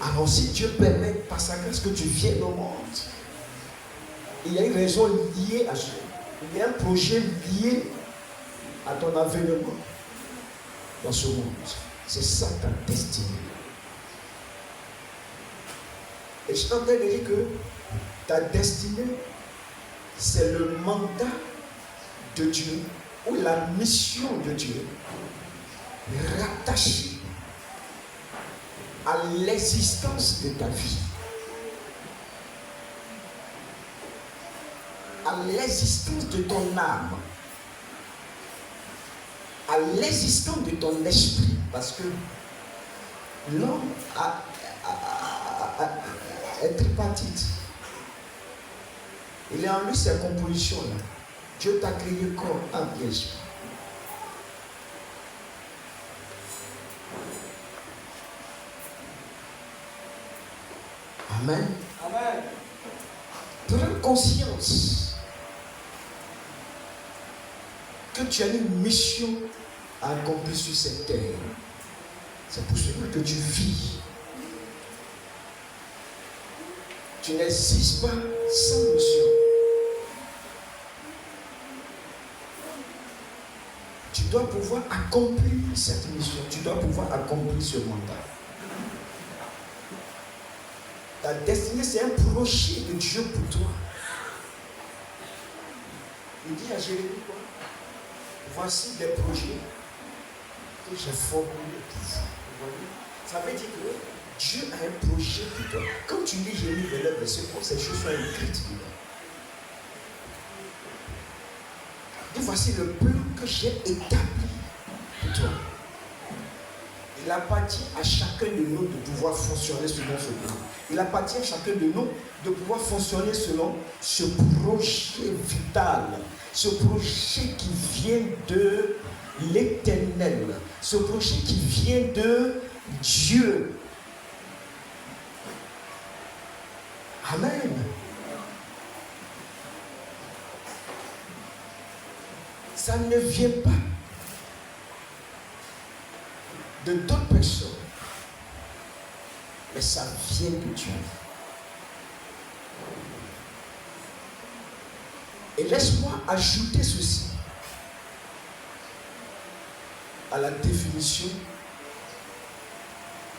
Alors si Dieu permet par sa grâce que tu viennes au monde, il y a une raison liée à cela. Il y a un projet lié à ton avènement dans ce monde. C'est ça ta destinée. Et je suis en train de dire que ta destinée, c'est le mandat de Dieu ou la mission de Dieu rattachée à l'existence de ta vie, à l'existence de ton âme, à l'existence de ton esprit, parce que l'homme est tripartite. Il est en lui cette composition-là. Dieu t'a créé corps, âme et esprit. Amen. Amen. Prends conscience que tu as une mission à accomplir sur cette terre. C'est pour cela que tu vis. Tu n'existes pas sans mission. Tu dois pouvoir accomplir cette mission. Tu dois pouvoir accomplir ce mandat. Ta destinée, c'est un projet de Dieu pour toi. Il dit à Jérémie quoi? Voici des projets que j'ai formulés pour vous. Ça veut dire que Dieu a un projet pour toi. Quand tu lis Jérémie, verset, ces choses sont écrites dedans. Et voici le plan que j'ai établi pour toi. Il appartient à chacun de nous de pouvoir fonctionner selon ce plan. Il appartient à chacun de nous de pouvoir fonctionner selon ce projet vital, ce projet qui vient de l'Éternel, ce projet qui vient de Dieu. Amen. Ça ne vient pas de d'autres personnes, mais ça vient de Dieu. Et laisse-moi ajouter ceci à la définition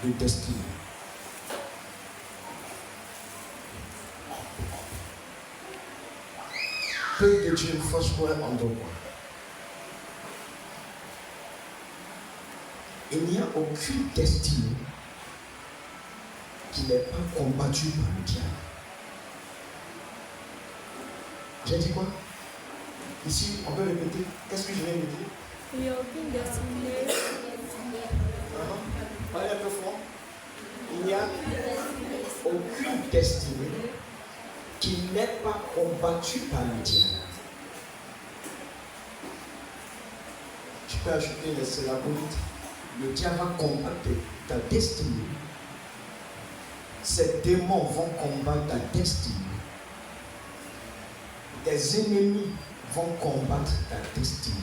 de destinée. Peuple de Dieu, force-moi en droit. Il n'y a aucune destinée qui n'est pas combattue par le diable. J'ai dit quoi? Ici, on peut répéter. Qu'est-ce que je viens de dire? Il n'y a aucune destinée. Parlez un peu fort. Il n'y a aucune destinée qui n'est pas combattue par le diable. Tu peux ajouter les syllabolites. Le diable va combattre ta destinée. Ces démons vont combattre ta destinée. Tes ennemis vont combattre ta destinée.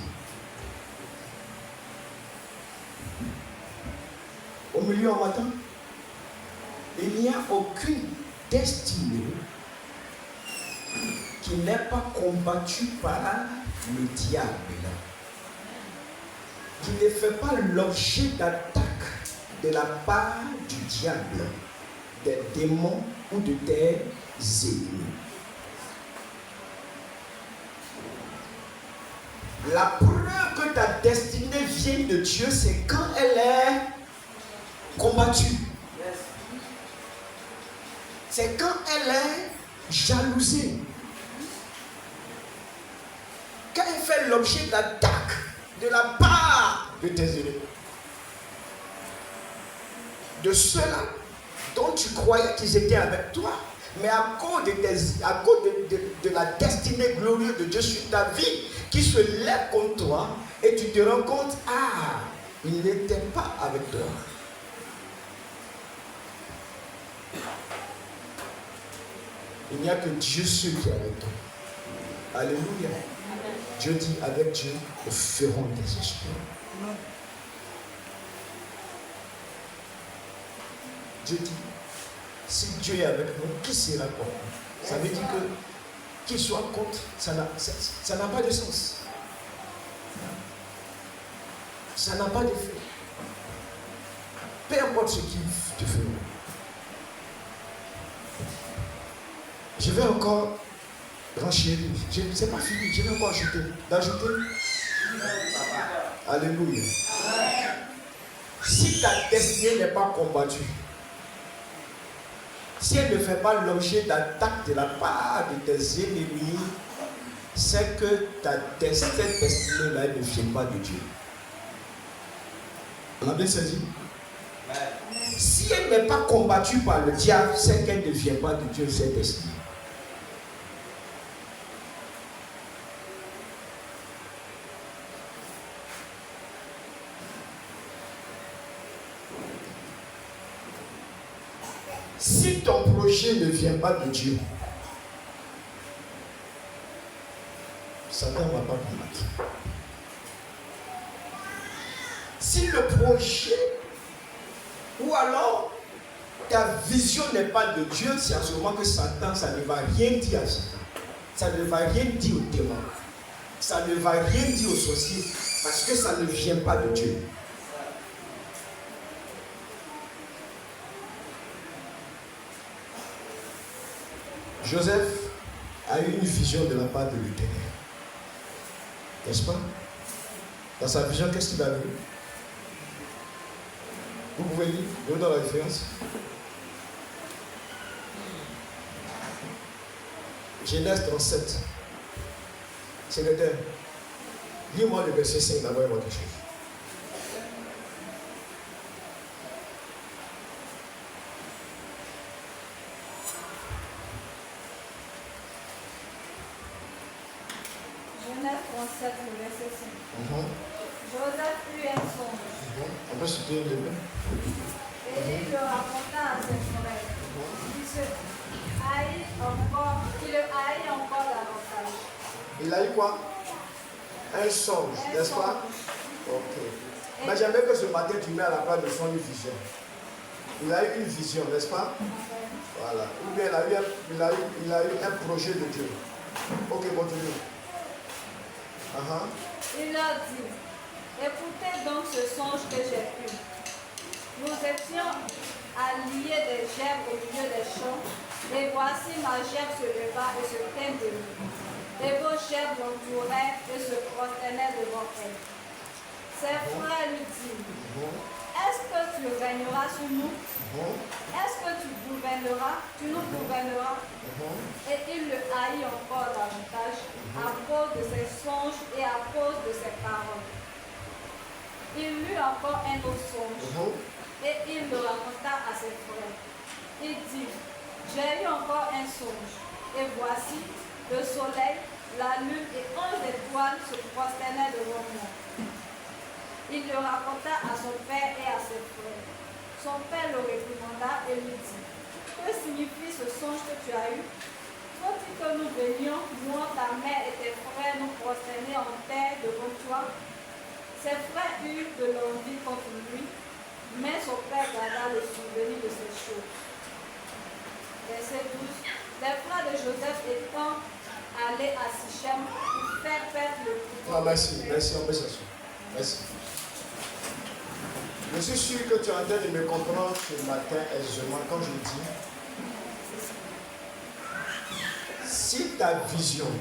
Au milieu en matin, il n'y a aucune destinée qui n'est pas combattue par le diable, qui ne fait pas l'objet d'attaque de la part du diable, des démons ou de tes ennemis. La preuve que ta destinée vient de Dieu, c'est quand elle est combattue. C'est quand elle est jalousée. Quand elle fait l'objet d'attaque de la part de tes ennemis. De ceux-là dont tu croyais qu'ils étaient avec toi, mais à cause de la destinée glorieuse de Dieu sur ta vie, qui se lève contre toi, et tu te rends compte, ah, il n'était pas avec toi. Il n'y a que Dieu seul qui est avec toi. Alléluia. Dieu dit, avec Dieu, nous ferons des exploits. Dieu dit, Si Dieu est avec nous, qui sera contre nous? Ça veut dire que qu'il soit contre, ça n'a pas de sens. Ça n'a pas d'effet. Peu importe ce qu'il te fait. Je vais encore renchérir. C'est pas fini. Je vais encore ajouter. D'ajouter. Alléluia. Si ta destinée n'est pas combattue, si elle ne fait pas l'objet d'attaque de la part de tes ennemis, c'est que cette destinée-là ne vient pas de Dieu. On a bien saisi? Si elle n'est pas combattue par le diable, c'est qu'elle ne vient pas de Dieu, cette destinée. Si ton projet ne vient pas de Dieu, Satan ne va pas combattre. Si le projet ou alors ta vision n'est pas de Dieu, c'est à ce moment que Satan, ça ne va rien dire à Satan. Ça ne va rien dire au démon. Ça ne va rien dire aux sorciers parce que ça ne vient pas de Dieu. Joseph a eu une vision de la part de l'Éternel. N'est-ce pas? Dans sa vision, qu'est-ce qu'il a vu? Vous pouvez lire, je vous donne la référence. Genèse 37. Secrétaire, lis-moi le verset 5 d'abord et quelque chose. Genèse 37, le verset 5. Joseph eut un songe. On peut soutenir le même. Et il le raconta à ses frères. Il le haït encore davantage. Il a eu quoi? Un songe, n'est-ce pas? Ok. Mais j'aimerais que ce matin tu mets à la place de son une vision. Il a eu une vision, n'est-ce pas? Voilà. Ou bien il a eu un projet de Dieu. Ok, continue. Il leur dit, écoutez donc ce songe que j'ai eu. Nous étions à lier des gerbes au milieu des champs, et voici ma gerbe se leva et se tint debout. Et vos gerbes l'entouraient et se prosternaient devant elle. Ses frères lui dirent, est-ce que tu régneras sur nous? Est-ce que tu nous gouverneras? Et il le haït encore davantage à cause de ses songes et à cause de ses paroles. Il eut encore un autre songe et il le raconta à ses frères. Il dit, j'ai eu encore un songe et voici le soleil, la lune et 11 étoiles se prosternaient devant moi. Il le raconta à son père et à ses frères. Son père le réprimanda et lui dit, que signifie ce songe que tu as eu? Faut-il que nous venions, moi, ta mère et tes frères, nous prosterner en terre devant toi? Ses frères eurent de l'envie contre lui, mais son père garda le souvenir de ces choses. Verset 12. Les frères de Joseph étant allés à Sichem pour faire perdre le pouvoir. Ah, merci, on peut s'asseoir. Merci. Je suis sûr que tu es en train de me comprendre ce matin aisément quand je dis si ta vision,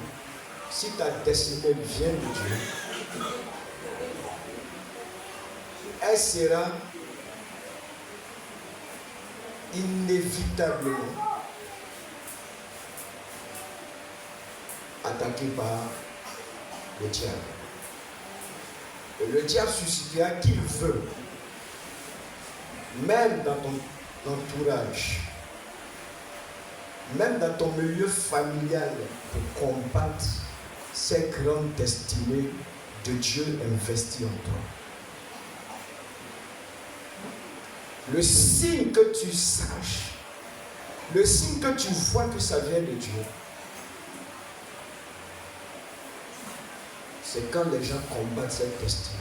si ta destinée vient de Dieu, elle sera inévitablement attaquée par le diable. Et le diable suscitera qu'il veut, même dans ton entourage, même dans ton milieu familial, pour combattre ces grandes destinées de Dieu investies en toi. Le signe que tu saches, le signe que tu vois que ça vient de Dieu, c'est quand les gens combattent cette destinée,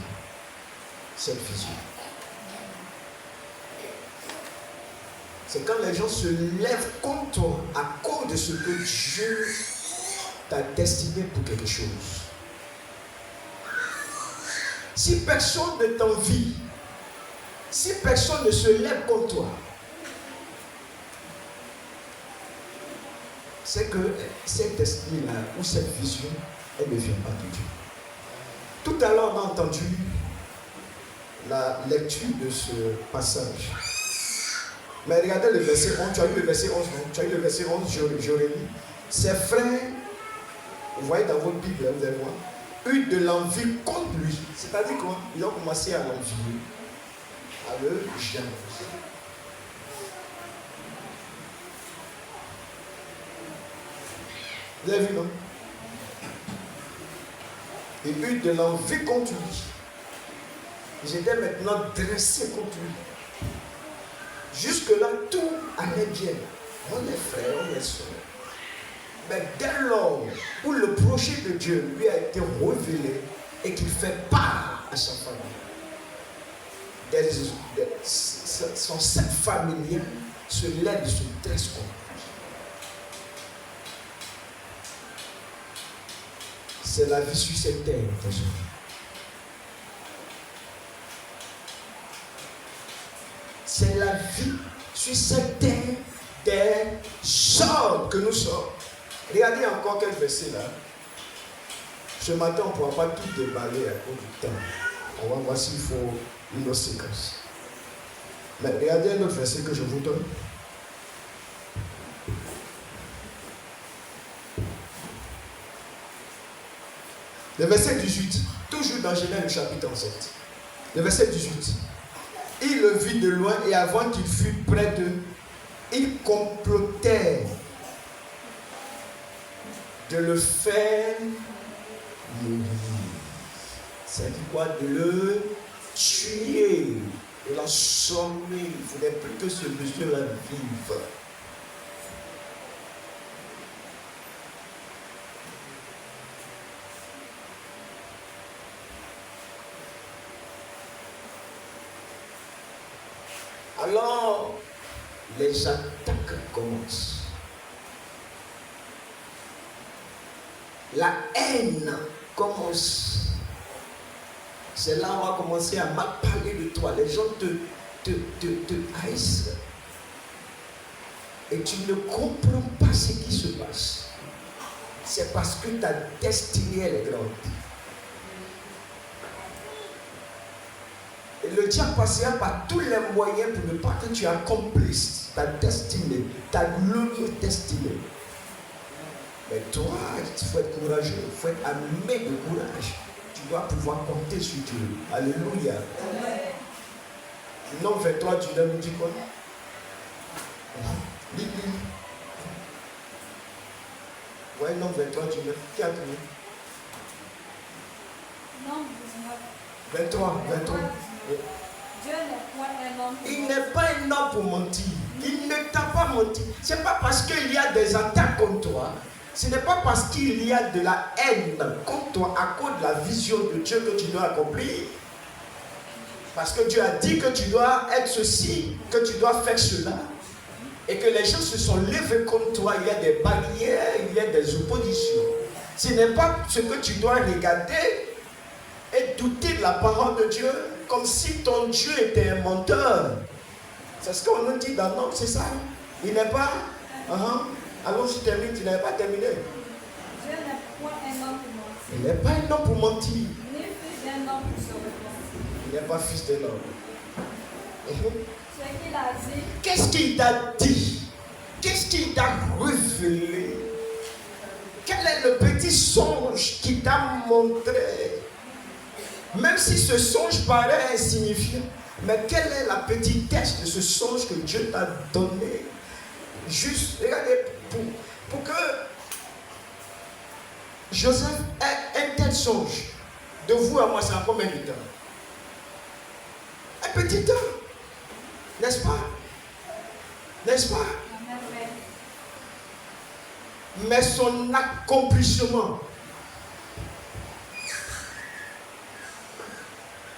cette vision. C'est quand les gens se lèvent contre toi à cause de ce que Dieu t'a destiné pour quelque chose. Si personne ne t'envie, si personne ne se lève contre toi, c'est que cet esprit-là ou cette vision, elle ne vient pas de Dieu. Tout à l'heure, on a entendu la lecture de ce passage. Mais regardez le verset 11, tu as eu le verset 11, non? Tu as eu le verset 11, Jérémie. Ses frères, vous voyez dans votre Bible, vous allez voir, eu de l'envie contre lui. C'est-à-dire quoi? Ils ont commencé à l'envier, à le jalouser. Vous avez vu, non? Ils eu de l'envie contre lui. Ils étaient maintenant dressés contre lui. Jusque-là, tout allait bien. On est frères, on est sœurs. Mais dès lors où le projet de Dieu lui a été révélé et qu'il fait part à sa famille, son cercle familial se lève et se dresse contre lui. C'est la vie sur cette terre, mes frères. C'est la vie sur cette terre des hommes que nous sommes. Regardez encore quel verset là. Ce matin, on ne pourra pas tout déballer à cause du temps. On va voir s'il faut une autre séquence. Mais regardez un autre verset que je vous donne. Le verset 18, toujours dans Genèse chapitre 7. Le verset 18. Il le vit de loin et avant qu'il fût près d'eux, ils complotèrent de le faire mourir. C'est quoi? De le tuer, de l'assommer. Il ne faudrait plus que ce monsieur-là vive. Alors, les attaques commencent. La haine commence. C'est là où on va commencer à mal parler de toi. Les gens te haïssent. Et tu ne comprends pas ce qui se passe. C'est parce que ta destinée elle est grande. Et le diable passera par tous les moyens pour ne pas que tu accomplisses ta destinée, ta glorieuse destinée. Mais toi, il faut être courageux, il faut être armé de courage. Tu dois pouvoir compter sur Dieu. Alléluia. Le nom 23 du nous dit quoi? Lis. Ouais, nom 23 du 9. Qui a trouvé? Non, 23. Dieu n'est point un homme. Il n'est pas un homme pour mentir. Il ne t'a pas menti. Ce n'est pas parce qu'il y a des attaques contre toi. Ce n'est pas parce qu'il y a de la haine contre toi à cause de la vision de Dieu que tu dois accomplir. Parce que Dieu a dit que tu dois être ceci, que tu dois faire cela. Et que les gens se sont levés contre toi. Il y a des barrières, il y a des oppositions. Ce n'est pas ce que tu dois regarder et douter de la parole de Dieu comme si ton Dieu était un menteur. C'est ce qu'on nous dit dans le nom, c'est ça. Il n'est pas... Alors je termine, tu n'avais pas terminé. Dieu n'est point un homme pour mentir. Il n'est pas un homme pour mentir. Ni fils d'un homme pour se repentir. Il n'est pas fils d'un homme. Ce qu'il a dit. Qu'est-ce qu'il t'a dit? Qu'est-ce qu'il t'a révélé? Quel est le petit songe qu'il t'a montré? Même si ce songe paraît insignifiant, mais quelle est la petitesse de ce songe que Dieu t'a donné? Juste, regardez, pour que Joseph ait un tel songe, de vous à moi, c'est en combien de temps? Un petit temps, n'est-ce pas? N'est-ce pas? Mais son accomplissement,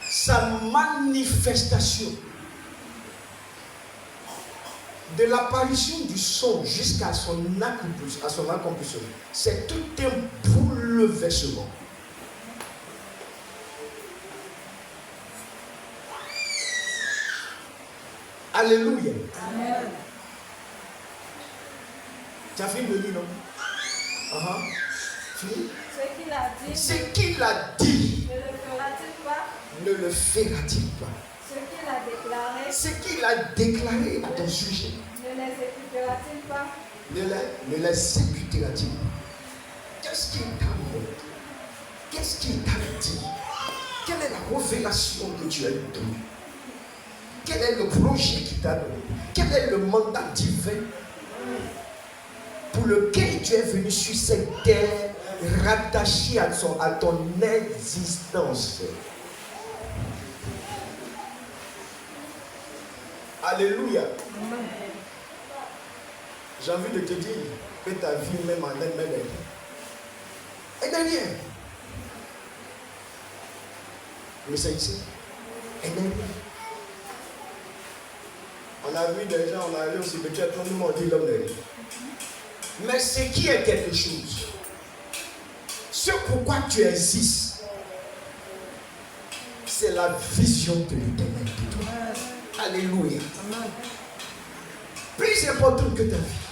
sa manifestation, De l'apparition du son jusqu'à son accomplissement, c'est tout un bouleversement. Alléluia. Amen. Tu as fini de lire, non? Fini? Ce qu'il a dit, Ce qu'il a dit, ne le fera-t-il pas? ne le fera-t-il pas? Ce qu'il a déclaré, Ce qu'il a déclaré à ton sujet, ne l'exécutera-t-il pas? ne l'exécutera-t-il pas? Qu'est-ce qu'il t'a montré? Qu'est-ce qu'il t'a dit? Quelle est la révélation que tu as eue? Quel est le projet qu'il t'a donné? Quel est le mandat divin pour lequel tu es venu sur cette terre, rattaché à ton existence? Alléluia. J'ai envie de te dire que ta vie même en elle-même est dernière. Mais c'est ici. Elle est dernière. On a vu des gens, on a allé au cimetière, tout le monde dit l'homme est. Mais ce qui est quelque chose, ce pourquoi tu existes, c'est la vision de l'Éternel pour toi. Alléluia. Plus important que ta vie.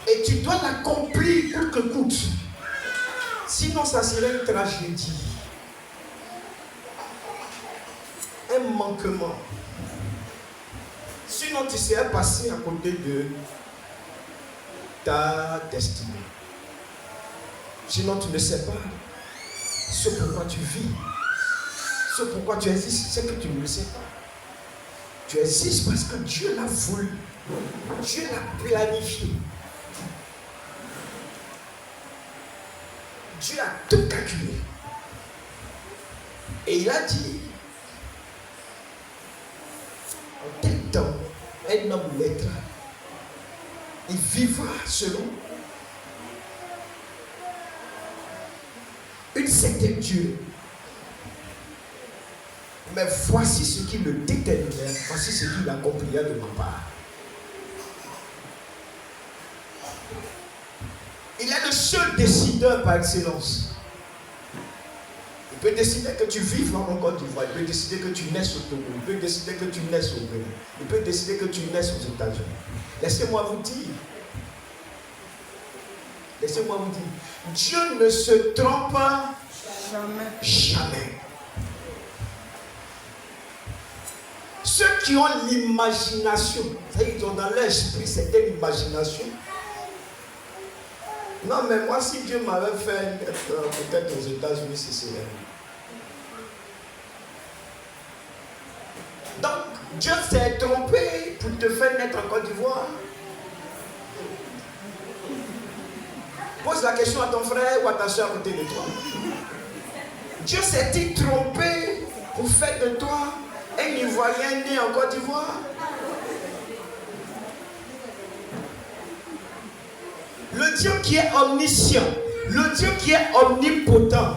Et tu dois l'accomplir coûte que coûte. Sinon, ça serait une tragédie. Un manquement. Sinon, tu serais passé à côté de ta destinée. Sinon, tu ne sais pas ce pourquoi tu vis. Ce pourquoi tu existes, c'est que tu ne le sais pas. Tu existes parce que Dieu l'a voulu. Dieu l'a planifié. Dieu a tout calculé. Et il a dit, en tel temps, un homme naîtra. Il vivra selon une certaine Dieu. Mais voici ce qui le déterminait, voici ce qu'il accomplira de ma part. Il est le seul décideur par excellence. Il peut décider que tu vives en Côte d'Ivoire, il peut décider que tu naisses au Togo, il peut décider que tu naisses au Bénin, il peut décider que tu naisses aux États-Unis. Laissez-moi vous dire, Dieu ne se trompe jamais. Ceux qui ont l'imagination, c'est-à-dire qu'ils ont dans leur esprit certaine imagination. Non, mais moi, si Dieu m'avait fait peut-être aux États-Unis, c'est célèbre. Donc, Dieu s'est trompé pour te faire naître en Côte d'Ivoire. Pose la question à ton frère ou à ta soeur à côté de toi. Dieu s'est-il trompé pour faire de toi un Ivoirien né en Côte d'Ivoire? Le Dieu qui est omniscient, le Dieu qui est omnipotent,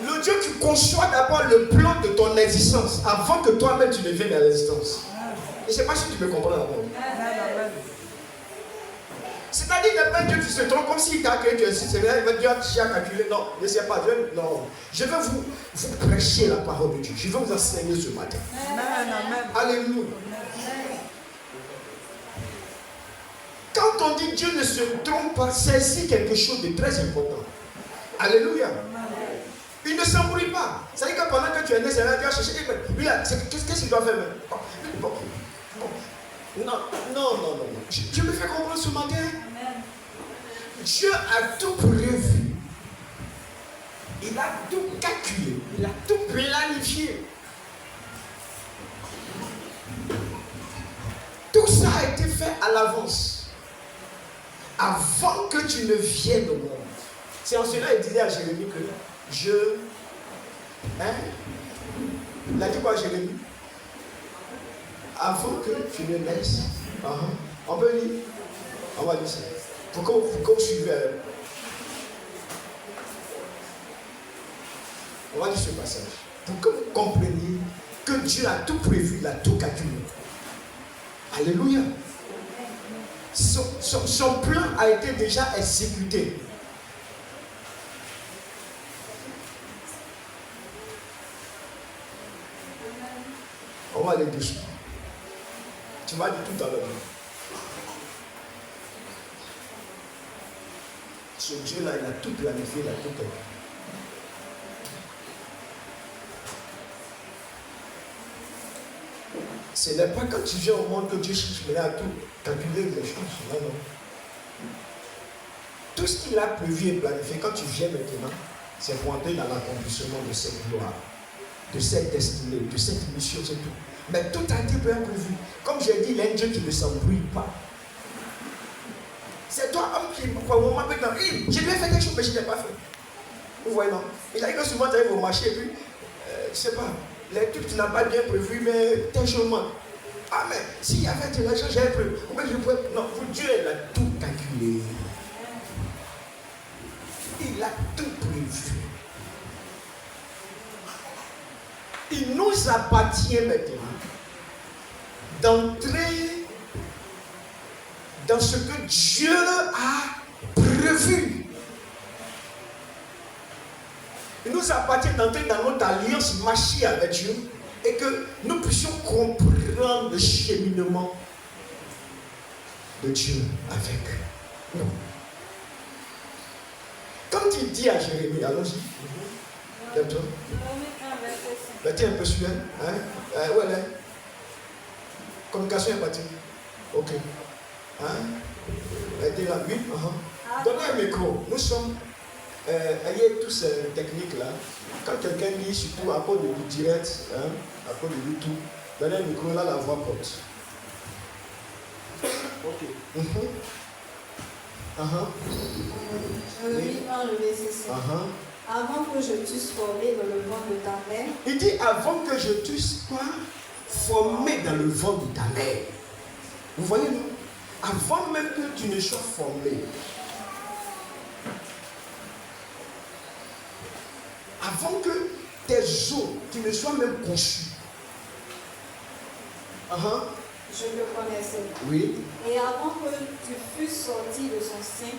le Dieu qui conçoit d'abord le plan de ton existence avant que toi-même tu ne viennes à l'existence. Je ne sais pas si tu peux comprendre d'abord. C'est-à-dire que pas Dieu qui se trompe comme s'il t'a créé, tu existes, c'est vrai, il va dire tu as calculé. Non, je ne sais pas. Je vais vous prêcher la parole de Dieu. Je vais vous enseigner ce matin. Alléluia. Quand on dit Dieu ne se trompe pas, c'est ici quelque chose de très important. Alléluia. Il ne s'embrouille pas. C'est-à-dire que pendant que tu es né, c'est là que tu as cherché. Qu'est-ce qu'il doit faire même? Non. Je me fais comprendre ce matin. Dieu a tout prévu. Il a tout calculé. Il a tout planifié. Tout ça a été fait à l'avance. Avant que tu ne viennes au monde. C'est en cela qu'il disait à Jérémie que il a dit quoi à Jérémie? Avant que tu ne naisses. On peut lire? On va lire ça. Pour que vous suivez. On va lire ce passage. Pour que vous compreniez que Dieu a tout prévu, il a tout calculé. Alléluia. Son plan a été déjà exécuté. On va aller dessus. Tu m'as dit tout à l'heure. Ce Dieu-là, il a tout planifié, il a tout calculé. Ce n'est pas quand tu viens au monde que Dieu cherche à tout calculer les choses. Non, non. Tout ce qu'il a prévu et planifié, quand tu viens maintenant, c'est pour entrer dans l'accomplissement de cette gloire, de cette destinée, de cette mission, c'est tout. Mais tout a été bien prévu. Comme j'ai dit, il y a un Dieu qui ne s'embrouille pas. C'est toi, homme, qui, au moment maintenant, je devais faire quelque chose, mais je ne l'ai pas fait. Vous voyez, non? Il a dit que souvent, tu arrives au marché, et puis, je ne sais pas, les trucs, tu n'as pas bien prévu, mais tes chômage. Ah, mais s'il y avait de l'argent, j'avais prévu. Non, Dieu, il a tout calculé. Il a tout prévu. Il nous appartient maintenant d'entrer dans ce que Dieu a prévu. Il nous appartient d'entrer dans notre alliance machée avec Dieu et que nous puissions comprendre le cheminement de Dieu avec nous. Quand il dit à Jérémie, allons-y, lève-toi. Mettez un peu sur elle. Hein? Où elle est? Communication empathique. Ok. Hein? Mettez la 8. Donnez un micro. Nous sommes. Ayez tous ces techniques-là. Quand quelqu'un dit, surtout à cause du direct, hein, à cause de YouTube, donnez un micro, là la voix porte. Ok. Jérémie 1, le verset 5. Avant que je t'eusse formé dans le ventre de ta mère. Il dit avant que je t'eusse quoi? Formé dans le ventre de ta mère. Vous voyez, non? Avant même que tu ne sois formé. Avant que tes os, tu ne sois même conçu. Je le connaissais. Oui. Et avant que tu fusses sorti de son sein.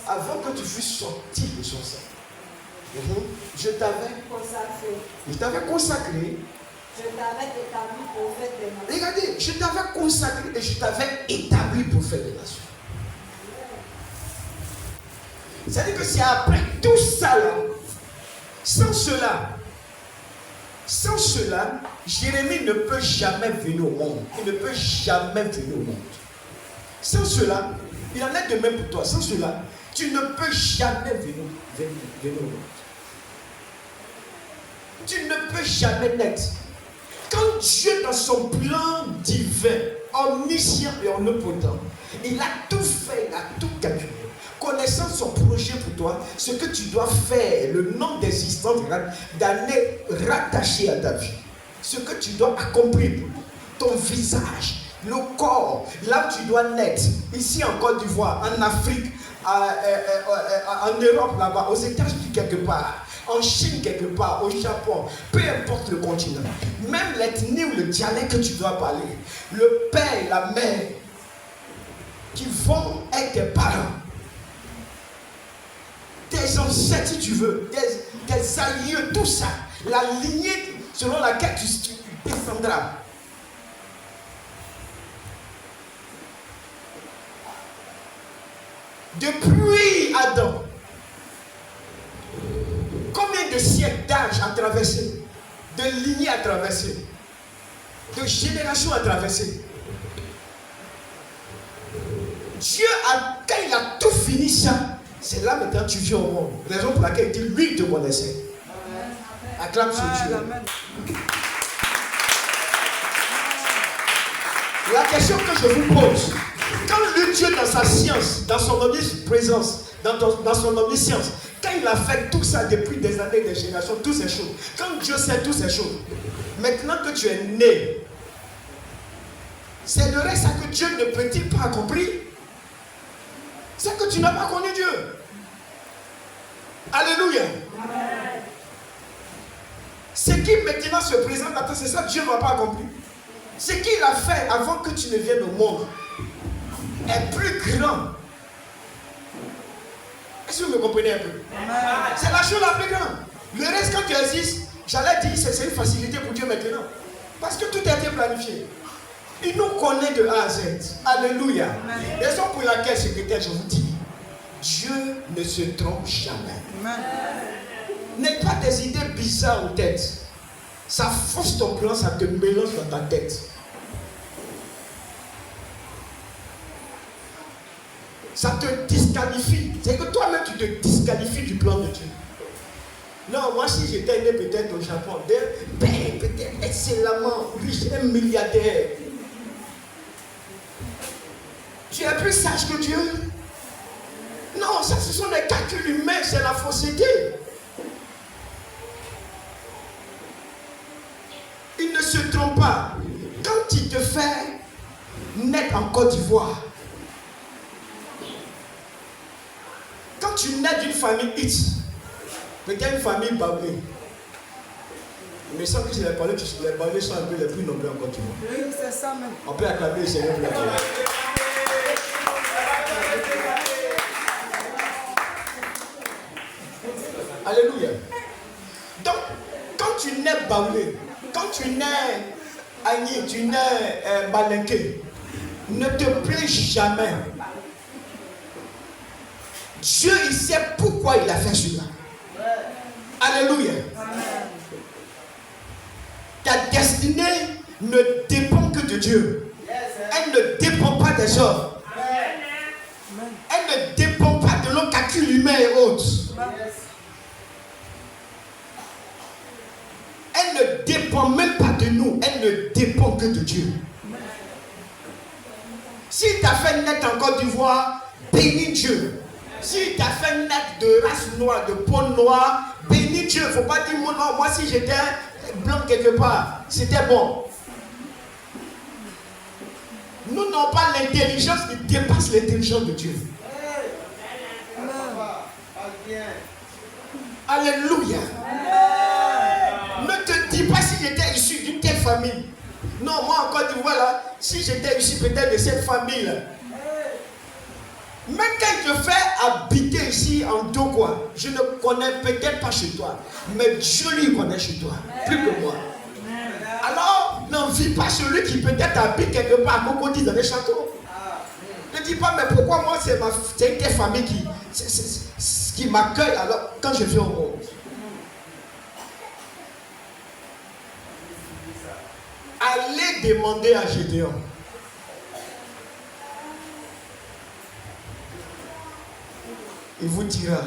Avant que tu fusses sorti de son sein. Je t'avais consacré. Je t'avais consacré. Je t'avais établi prophète des nations. Regardez, je t'avais consacré et je t'avais établi prophète des nations. C'est-à-dire que c'est après tout ça là. Sans cela, Jérémie ne peut jamais venir au monde. Il ne peut jamais venir au monde. Sans cela, il en est de même pour toi. Sans cela, tu ne peux jamais venir au monde. Tu ne peux jamais naître. Quand Dieu, dans son plan divin, omniscient et omnipotent, il a tout fait, il a tout calculé. Connaissant son projet pour toi, ce que tu dois faire, le nombre d'existence d'années rattachées à ta vie, ce que tu dois accomplir, ton visage, le corps, là où tu dois naître, ici en Côte d'Ivoire, en Afrique, en Europe là-bas, aux États-Unis quelque part, en Chine quelque part, au Japon, peu importe le continent, même l'ethnie ou le dialecte que tu dois parler, le père et la mère qui vont être tes parents, tes ancêtres si tu veux, tes alliés, tout ça, la lignée selon laquelle tu descendras. Depuis Adam, combien de siècles d'âge à traverser, de lignées à traverser, de générations à traverser. Dieu, quand il a tout fini ça, c'est là maintenant tu viens au monde. Raison pour laquelle il dit, lui, il te connaissait. Acclame sur Dieu. La question que je vous pose, quand le Dieu dans sa science, dans son omniprésence, dans son omniscience, quand il a fait tout ça depuis des années, des générations, toutes ces choses, quand Dieu sait toutes ces choses, maintenant que tu es né, c'est le reste que Dieu ne peut-il pas accomplir? C'est que tu n'as pas connu Dieu. Alléluia. Ce qui maintenant se présente à toi, c'est ça que Dieu n'a pas accompli. Ce qu'il a fait avant que tu ne viennes au monde est plus grand. Est-ce que vous me comprenez un peu? C'est la chose la plus grande. Le reste, quand tu existes, j'allais dire, c'est une facilité pour Dieu maintenant. Parce que tout a été planifié. Il nous connaît de A à Z. Alléluia. Raison pour laquelle, secrétaire, je vous dis, Dieu ne se trompe jamais. N'aie pas des idées bizarres en tête. Ça fausse ton plan, ça te mélange dans ta tête. Ça te disqualifie. C'est que toi-même, tu te disqualifies du plan de Dieu. Non, moi, si j'étais né peut-être au Japon, peut-être excellemment riche, un milliardaire. Tu es plus sage que Dieu? Non, ça, ce sont des calculs humains, c'est la fausseté. Il ne se trompe pas. Quand il te fait naître en Côte d'Ivoire, quand tu nais d'une famille X, peut-être une famille Baoulé, il me semble que c'est les Baoulés sont un peu les plus nombreux en Côte d'Ivoire. Oui, c'est ça même. On peut acclamer le Seigneur pour la gloire. Alléluia. Donc, quand tu nais Baoulé, quand tu nais Agni, tu nais Balenké, ne te plains jamais. Dieu, il sait pourquoi il a fait cela. Alléluia. Ta destinée ne dépend que de Dieu. Elle ne dépend pas des hommes. Elle ne dépend pas de nos calculs humains et autres. Elle ne dépend même pas de nous. Elle ne dépend que de Dieu. S'il t'a fait naître en Côte d'Ivoire, bénis Dieu. S'il t'a fait naître de race noire, de peau noire, bénis Dieu. Il ne faut pas dire, non, moi si j'étais blanc quelque part, c'était bon. Nous n'avons pas l'intelligence qui dépasse l'intelligence de Dieu. Alléluia. Ne te dis pas si j'étais issu d'une telle famille. Non, moi en Côte d'Ivoire, là, si j'étais issu peut-être de cette famille-là. Même quand il te fait habiter ici en Dogoua, je ne connais peut-être pas chez toi, mais Dieu lui connaît chez toi, plus que moi. Alors, n'envie pas celui qui peut-être habite quelque part à Cocody dans les châteaux. Ne dis pas, mais pourquoi moi c'est une telle famille qui m'accueille alors quand je viens au monde. Allez demander à Gédéon. Il vous dira,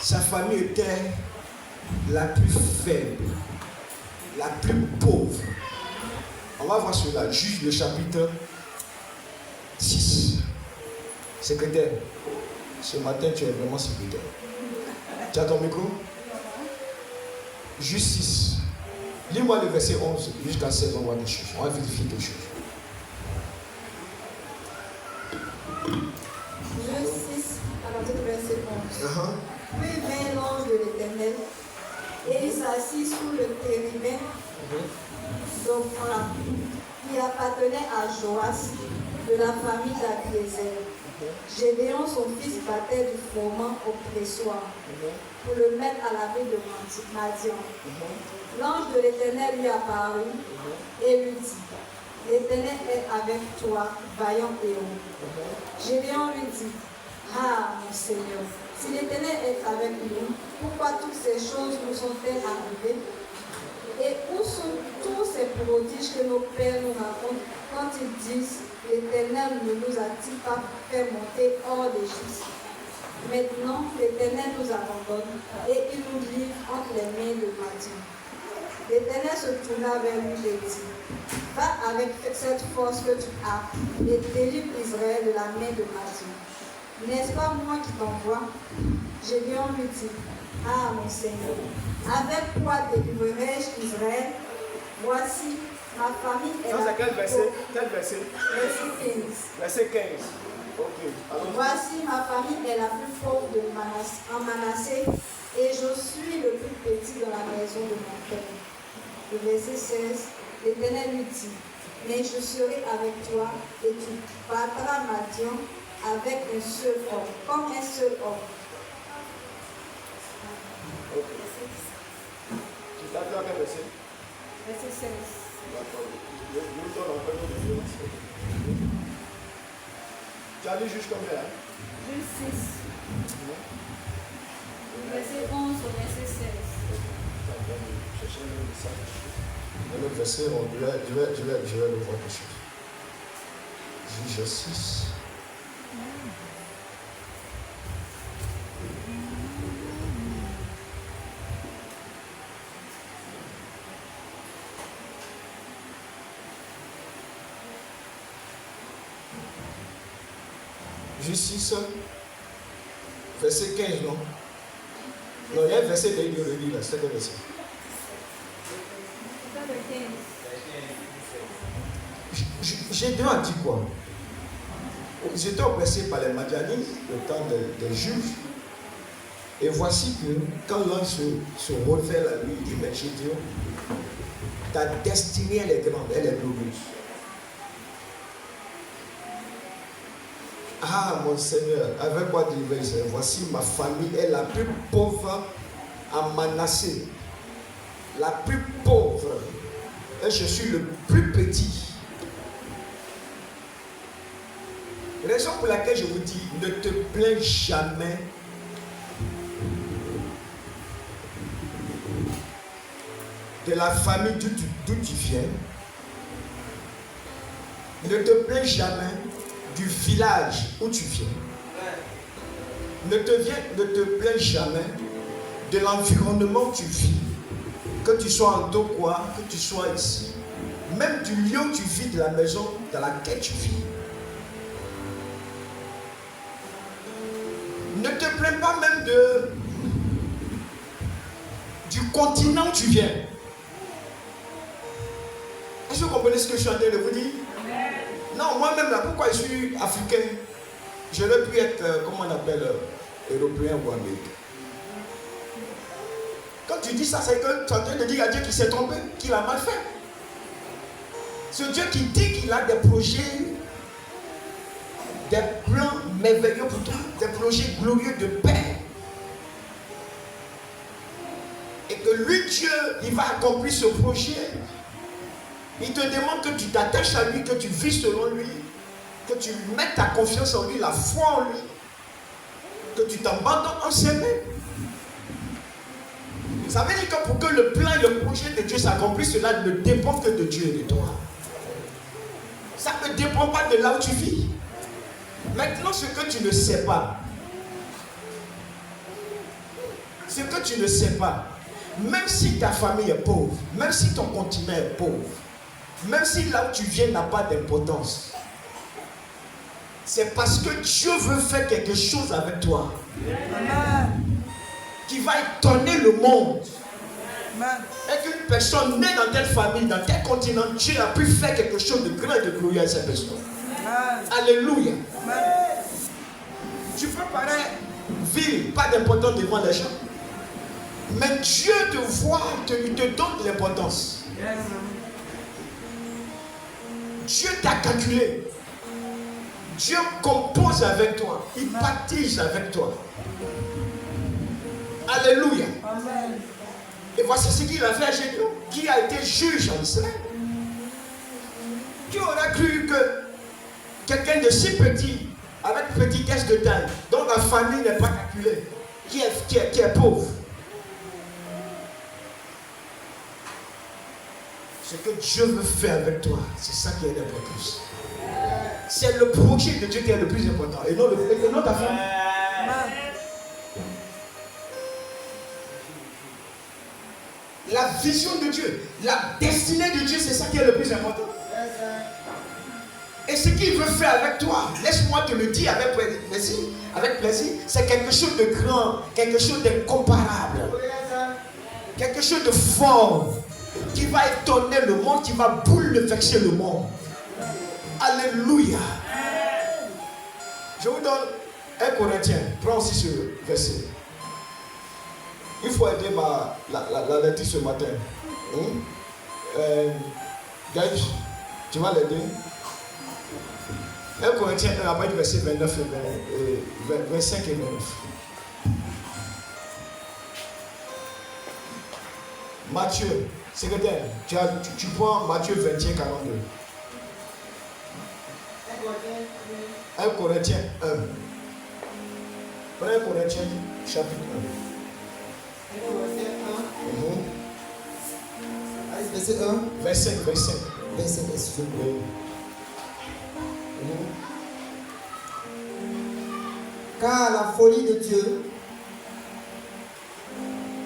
sa famille était la plus faible, la plus pauvre. On va voir cela, Juge le chapitre 6. Secrétaire, ce matin tu es vraiment secrétaire. Tu as ton micro? Juge 6. Lis-moi le verset 11 jusqu'à 16, on voit des choses. On va vérifier des choses. Juge 6, à partir du verset 11. Puis vint l'ange de l'Éternel, et il s'assit sous le térubin d'Ophra, qui appartenait à Joas, de la famille d'Abiézer. Gédéon, son fils, battait du froment au pressoir, pour le mettre à l'abri de Madian. L'ange de l'Éternel lui apparut et lui dit, l'Éternel est avec toi, vaillant héros. Gédéon lui dit, ah, mon Seigneur, si l'Éternel est avec nous, pourquoi toutes ces choses nous sont-elles arrivées? Et où sont tous ces prodiges que nos pères nous racontent quand ils disent, l'Éternel ne nous a-t-il pas fait monter hors d'Égypte? Maintenant, l'Éternel nous abandonne et il nous livre entre les mains de Madian. L'Éternel se tourna vers lui et dit, va avec cette force que tu as et délivre Israël de la main de Madian. N'est-ce pas moi qui t'envoie? Gédéon lui dit, ah mon Seigneur, avec quoi délivrerai-je Israël? Voici, ma famille est Ça, c'est quel verset? Quel verset? Verset 15. Verset 15. Ok. Alors, voici, ma famille est la plus pauvre en Manassé, Et je suis le plus petit dans la maison de mon père. Le verset 16, l'Éternel lui dit, mais je serai avec toi et tu battras Madian avec un seul homme, comme un seul homme. Ok. Tu t'as vu à quel verset? Verset 16. D'accord. Je vous donne encore une différence. Tu as lu juste combien? Juste 6. Verset 11 au verset 16. Dans le verset, je vais le voir quelque chose. Juge 6. Juge 6, verset 15, non? Non, il y a un verset de l'idéologie là, c'est le verset. J'ai déjà dit quoi? J'étais oppressé par les Madianites au temps des juges. Et voici que quand l'un se refait la nuit, il dit, mais Gédéon, ta destinée elle est grande, elle est glorieuse. Ah mon Seigneur, avec quoi dire, voici ma famille est la plus pauvre à Manassé. La plus pauvre. Et je suis le plus petit. Raison pour laquelle je vous dis, ne te plains jamais de la famille d'où tu viens. Ne te plains jamais du village où tu viens. Ne te plains jamais de l'environnement où tu vis. Que tu sois en Dokwa, que tu sois ici. Même du lieu où tu vis, de la maison dans laquelle tu vis. Ne te plains pas même du continent où tu viens. Est-ce que vous comprenez ce que je suis en train de vous dire? Non, moi-même, là, pourquoi je suis africain? Je ne peux être, comment on appelle, européen ou américain. Quand tu dis ça, c'est que tu es en train de dire à Dieu qu'il s'est trompé, qu'il a mal fait. Ce Dieu qui dit qu'il a des projets, des plans merveilleux pour toi, des projets glorieux de paix. Et que lui, Dieu, il va accomplir ce projet. Il te demande que tu t'attaches à lui, que tu vis selon lui, que tu mettes ta confiance en lui, la foi en lui, que tu t'abandonnes en ses mains. Ça veut dire que pour que le plan et le projet de Dieu s'accomplissent, cela ne dépend que de Dieu et de toi. Ça ne dépend pas de là où tu vis. Maintenant, ce que tu ne sais pas, même si ta famille est pauvre, même si ton continent est pauvre, même si là où tu viens n'a pas d'importance, c'est parce que Dieu veut faire quelque chose avec toi. Amen. Qui va étonner le monde. Amen. Et qu'une personne née dans telle famille, dans tel continent, Dieu a pu faire quelque chose de grand et de glorieux à cette personne. Amen. Alléluia. Amen. Tu peux paraître vil, pas d'importance devant les gens. Mais Dieu te voit, il te donne l'importance. Yes. Dieu t'a calculé. Dieu compose avec toi. Il baptise avec toi. Alléluia. Amen. Et voici ce qu'il a fait à Gédéon, qui a été juge en Israël. Qui aurait cru que quelqu'un de si petit, avec petitesse de taille, dont la famille n'est pas calculée, qui est pauvre. Ce que Dieu veut faire avec toi, c'est ça qui est l'importance. C'est le projet de Dieu qui est le plus important. Et non ta femme. La vision de Dieu, la destinée de Dieu, c'est ça qui est le plus important. Et ce qu'il veut faire avec toi, laisse-moi te le dire avec plaisir, c'est quelque chose de grand, quelque chose d'incomparable, quelque chose de fort, qui va étonner le monde, qui va bouleverser le monde. Alléluia. Je vous donne 1 Corinthiens. Prends aussi ce verset. Il faut aider la lettre ce matin. Gage, tu vas l'aider. 1 Corinthiens 1, après verset 29 et 25 et 29. Matthieu, secrétaire, tu prends Matthieu 21, 42. 1 Corinthiens 1. Prenez 1 Corinthiens chapitre 1. 1 Corinthiens 1. Allez, verset 1. Verset 25. Verset 25. Car la folie de Dieu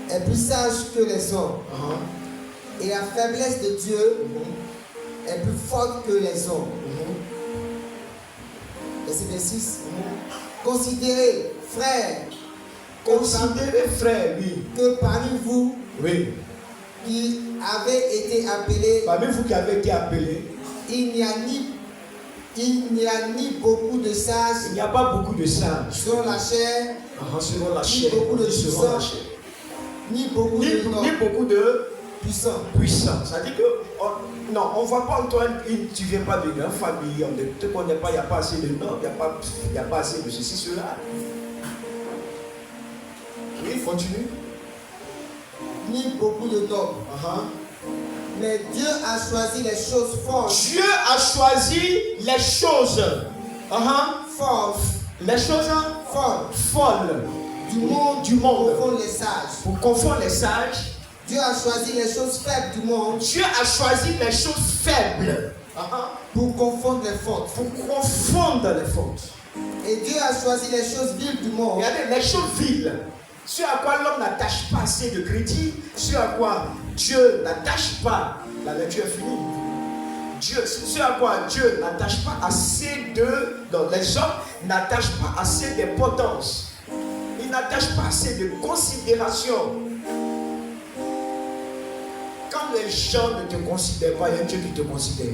est plus sage que les hommes. Et la faiblesse de Dieu est plus forte que les hommes. Verset 26. Considérez, frères, oui. que parmi vous Oui. qui avez été appelés, Parmi vous qui avez été appelés, il n'y a ni beaucoup de sages il n'y a pas beaucoup de sages. selon la chair, Selon la chair. beaucoup de Selon la chair. ni beaucoup Ni de nobles beaucoup de puissants. puissants. Ça dit que non, on ne voit pas Antoine, tu ne viens pas de grande famille, on ne te connaît pas, il n'y a pas assez de noms, il n'y a pas assez de ceci, cela. Oui, continue. Ni beaucoup de nobles. Mais Dieu a choisi les choses fortes. Dieu a choisi les choses Fortes. les choses folles Du monde. monde Confondre les sages. pour confondre les sages. Dieu a choisi les choses faibles du monde Dieu a choisi les choses faibles pour confondre les fortes. pour confondre les fautes. Et Dieu a choisi les choses viles du monde. Regardez, les choses viles, ce à quoi l'homme n'attache pas assez de crédit, ce à quoi Dieu n'attache pas, la lecture est finie. Ce à quoi Dieu n'attache pas assez les hommes n'attachent pas assez d'importance. Ils n'attachent pas assez de considération. Quand les gens ne te considèrent pas, il y a un Dieu qui te considère.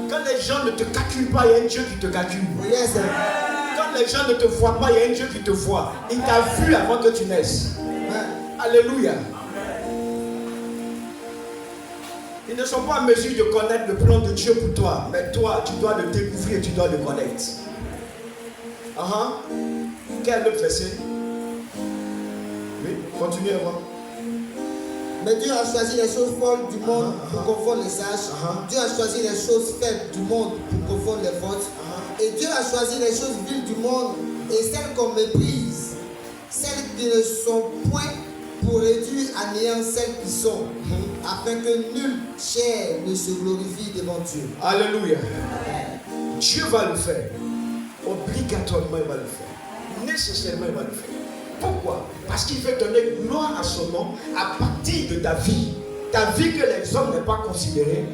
Quand les gens ne te calculent pas, il y a un Dieu qui te calcule. Yes. Quand les gens ne te voient pas, il y a un Dieu qui te voit. Il t'a vu avant que tu naisses. Alléluia. Ils ne sont pas en mesure de connaître le plan de Dieu pour toi. Mais toi, tu dois le découvrir et tu dois le connaître. Quel autre verset? Oui, continuez avant. Mais Dieu a choisi les choses folles du monde pour confondre les sages. Dieu a choisi les choses faibles du monde pour confondre les fortes. Et Dieu a choisi les choses viles du monde et celles qu'on méprise, celles qui ne sont point, pour réduire à néant celles qui sont, afin que nulle chair ne se glorifie devant Dieu. Alléluia. Dieu va le faire. Obligatoirement, il va le faire. Nécessairement, il va le faire. Pourquoi? Parce qu'il veut donner gloire à son nom à partir de ta vie. Ta vie que les hommes n'ont pas considérée.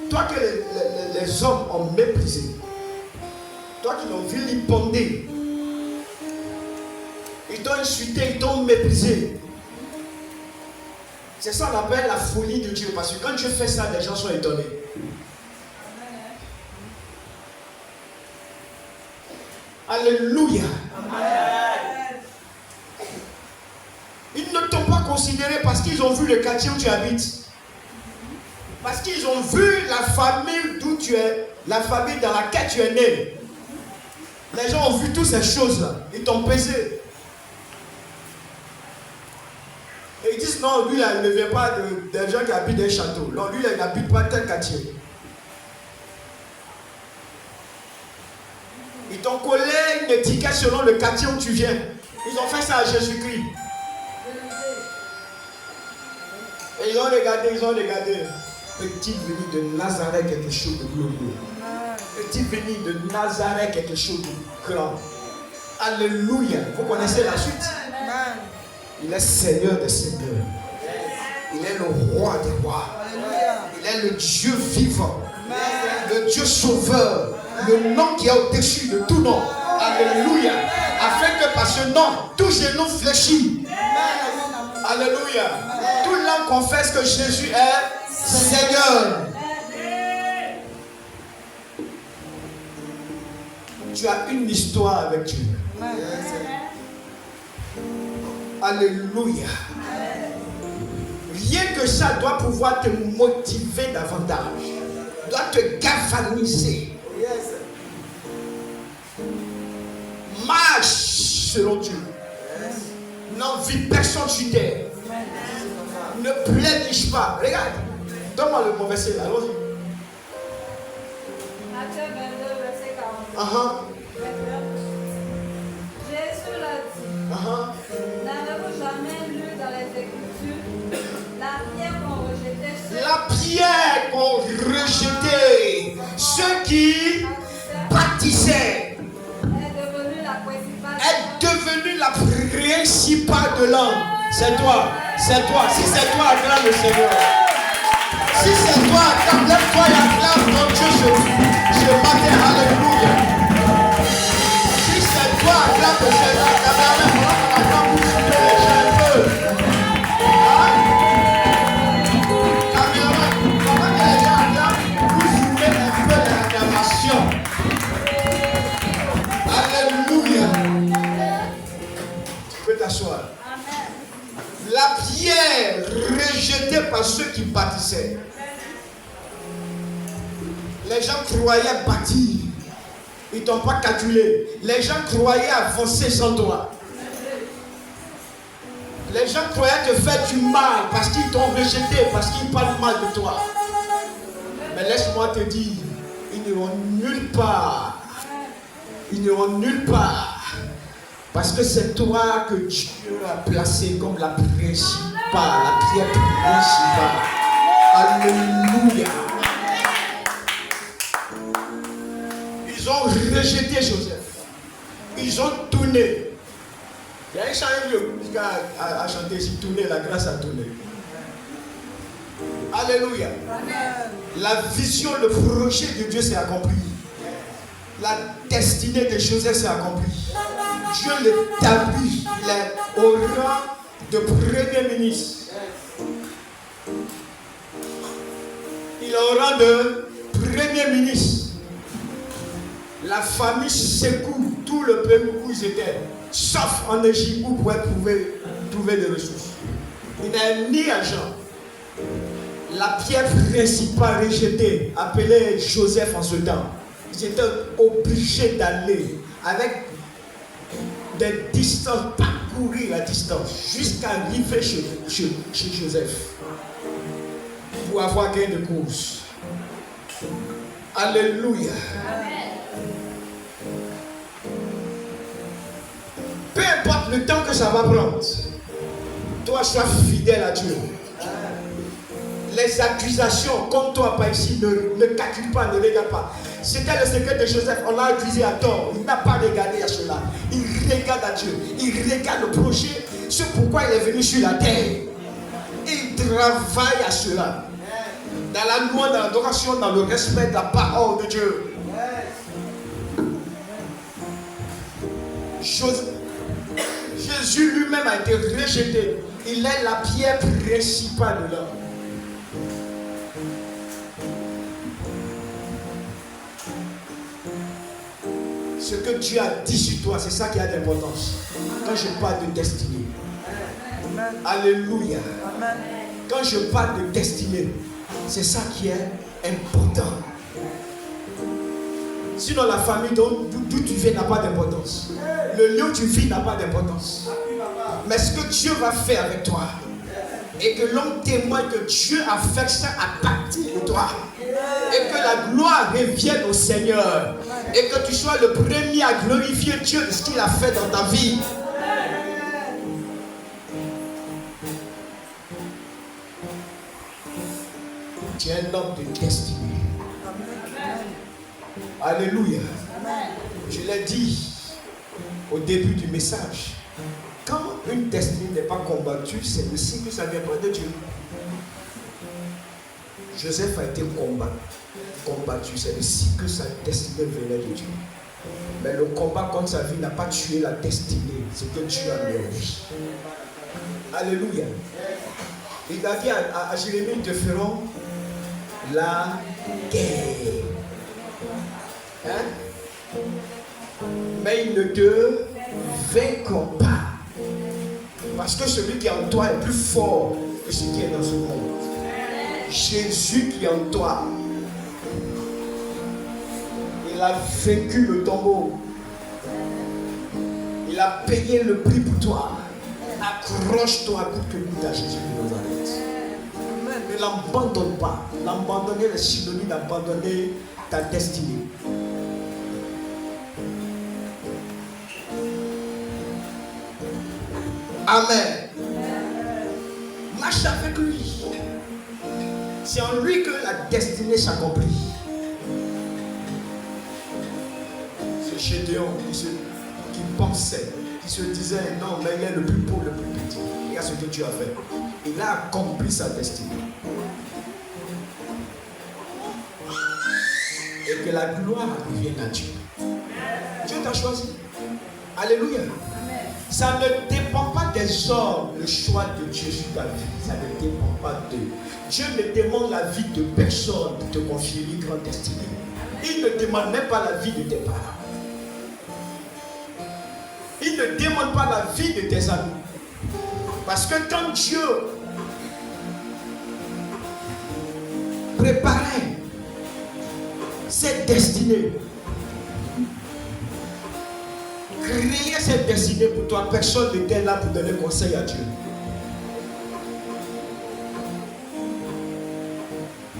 Toi que les hommes ont méprisé. Toi qui l'ont vilipendé. Ils t'ont insulté, ils t'ont méprisé. C'est ça qu'on appelle la folie de Dieu. Parce que quand Dieu fait ça, les gens sont étonnés. Alléluia. Ils ne t'ont pas considéré parce qu'ils ont vu le quartier où tu habites. Parce qu'ils ont vu la famille d'où tu es, la famille dans laquelle tu es né. Les gens ont vu toutes ces choses-là. Ils t'ont pesé. Et ils disent non, lui là, il ne vient pas des gens qui habitent des châteaux. Non, lui là, il n'habite pas tel quartier. Ils t'ont collé une étiquette selon le quartier où tu viens. Ils ont fait ça à Jésus-Christ. Et ils ont regardé. Petit venu de Nazareth, quelque chose de glorieux. Petit venu de Nazareth, quelque chose de grand. Alléluia. Vous connaissez la suite? Il est Seigneur des seigneurs. Il est le roi des rois. Il est le Dieu vivant. Le Dieu sauveur. Le nom qui est au-dessus de tout nom. Alléluia. Afin que par ce nom, tout genou fléchit. Alléluia. Tout l'homme confesse que Jésus est Seigneur. Tu as une histoire avec Dieu. Alléluia. Rien que ça doit pouvoir te motiver davantage. Doit te galvaniser. Marche selon Dieu. N'envie personne sur terre. Ne plaignez pas. Regarde. Donne-moi le bon verset là. Allons-y. Matthieu 22, verset 40. Jésus l'a dit. N'avez-vous jamais lu dans les Écritures la pierre qu'on rejetait La pierre qu'on rejetait, ceux qui bâtissaient, est devenue la principale de l'homme. C'est toi, c'est toi. Si c'est toi, acclame le Seigneur. Si c'est toi, acclame, lève-toi et acclame ton Dieu ce matin. Alléluia. Si c'est toi, acclame le Seigneur. Acclame pour soulever les gens un peu. Comment que les gens acclament pour soulever un peu l'acclamation. Alléluia. Tu peux t'asseoir. La pierre rejetée par ceux qui bâtissaient. Les gens croyaient bâtir. Ils ne t'ont pas calculé. Les gens croyaient avancer sans toi. Les gens croyaient te faire du mal parce qu'ils t'ont rejeté, parce qu'ils parlent mal de toi. Mais laisse-moi te dire, ils n'iront nulle part. Ils n'iront nulle part. Parce que c'est toi que Dieu a placé comme la principale, la pierre principale. Alléluia. Ils ont rejeté Joseph. Ils ont tourné. Il y a un chant à chanter ici, tourner, la grâce a tourné. Alléluia. La vision, le projet de Dieu s'est accompli. La destinée de Joseph s'est accomplie. Dieu l'établit, il est au rang de premier ministre. Il est au rang de premier ministre. La famille secoue tout le pays où ils étaient, sauf en Égypte où ils pouvaient trouver des ressources. Il n'est ni argent. La pierre principale rejetée, appelée Joseph en ce temps, ils étaient obligés d'aller avec des distances, parcourir la distance jusqu'à arriver chez Joseph pour avoir gain de cause. Alléluia. Peu importe le temps que ça va prendre, toi sois fidèle à Dieu. Les accusations contre toi par ici ne calcule pas, ne regarde pas. C'était le secret de Joseph, on l'a accusé à tort. Il n'a pas regardé à cela. Il regarde à Dieu. Il regarde le projet. C'est pourquoi il est venu sur la terre. Il travaille à cela. Dans la loi, dans l'adoration, dans le respect de la parole de Dieu. Jésus lui-même a été rejeté. Il est la pierre principale de l'homme. Ce que Dieu a dit sur toi, c'est ça qui a d'importance. Quand je parle de destinée. Alléluia. Quand je parle de destinée, c'est ça qui est important. Sinon, la famille d'où tu viens n'a pas d'importance. Le lieu où tu vis n'a pas d'importance. Mais ce que Dieu va faire avec toi, et que l'homme témoigne que Dieu a fait ça à partir de toi, et que la gloire revienne au Seigneur, et que tu sois le premier à glorifier Dieu de ce qu'il a fait dans ta vie. Tu es un homme de destinée. Alléluia. Je l'ai dit au début du message. Quand une destinée n'est pas combattue, c'est le signe que ça ne vient pas de Dieu. Joseph a été combattu, c'est le signe que sa destinée venait de Dieu. Mais le combat contre sa vie n'a pas tué la destinée, c'est que Dieu a mis en vie. Alléluia. Il a dit à Jérémie, ils te feront la guerre. Hein? Mais ils ne te vaincront pas. Parce que celui qui est en toi est plus fort que ce qui est dans ce monde. Jésus qui est en toi, il a vaincu le tombeau. Il a payé le prix pour toi. Accroche-toi à coûte que coûte à Jésus de Nazareth. Ne l'abandonne pas. L'abandonner, le synonyme d'abandonner ta destinée. Amen. Marche avec lui. C'est en lui que la destinée s'accomplit. C'est Gédéon qui pensait, qui se disait non, mais il est le plus beau, le plus petit. Regarde ce que tu as fait. Il a accompli sa destinée. Et que la gloire revienne à Dieu. Dieu t'a choisi. Alléluia. Ça ne dépend pas des hommes, le choix de Dieu sur ta vie. Ça ne dépend pas d'eux. Dieu ne demande la vie de personne pour te confier une grande destinée. Il ne demande même pas la vie de tes parents. Il ne demande pas la vie de tes amis. Parce que quand Dieu préparait cette destinée, créer cette destinée pour toi, personne n'était là pour donner conseil à Dieu.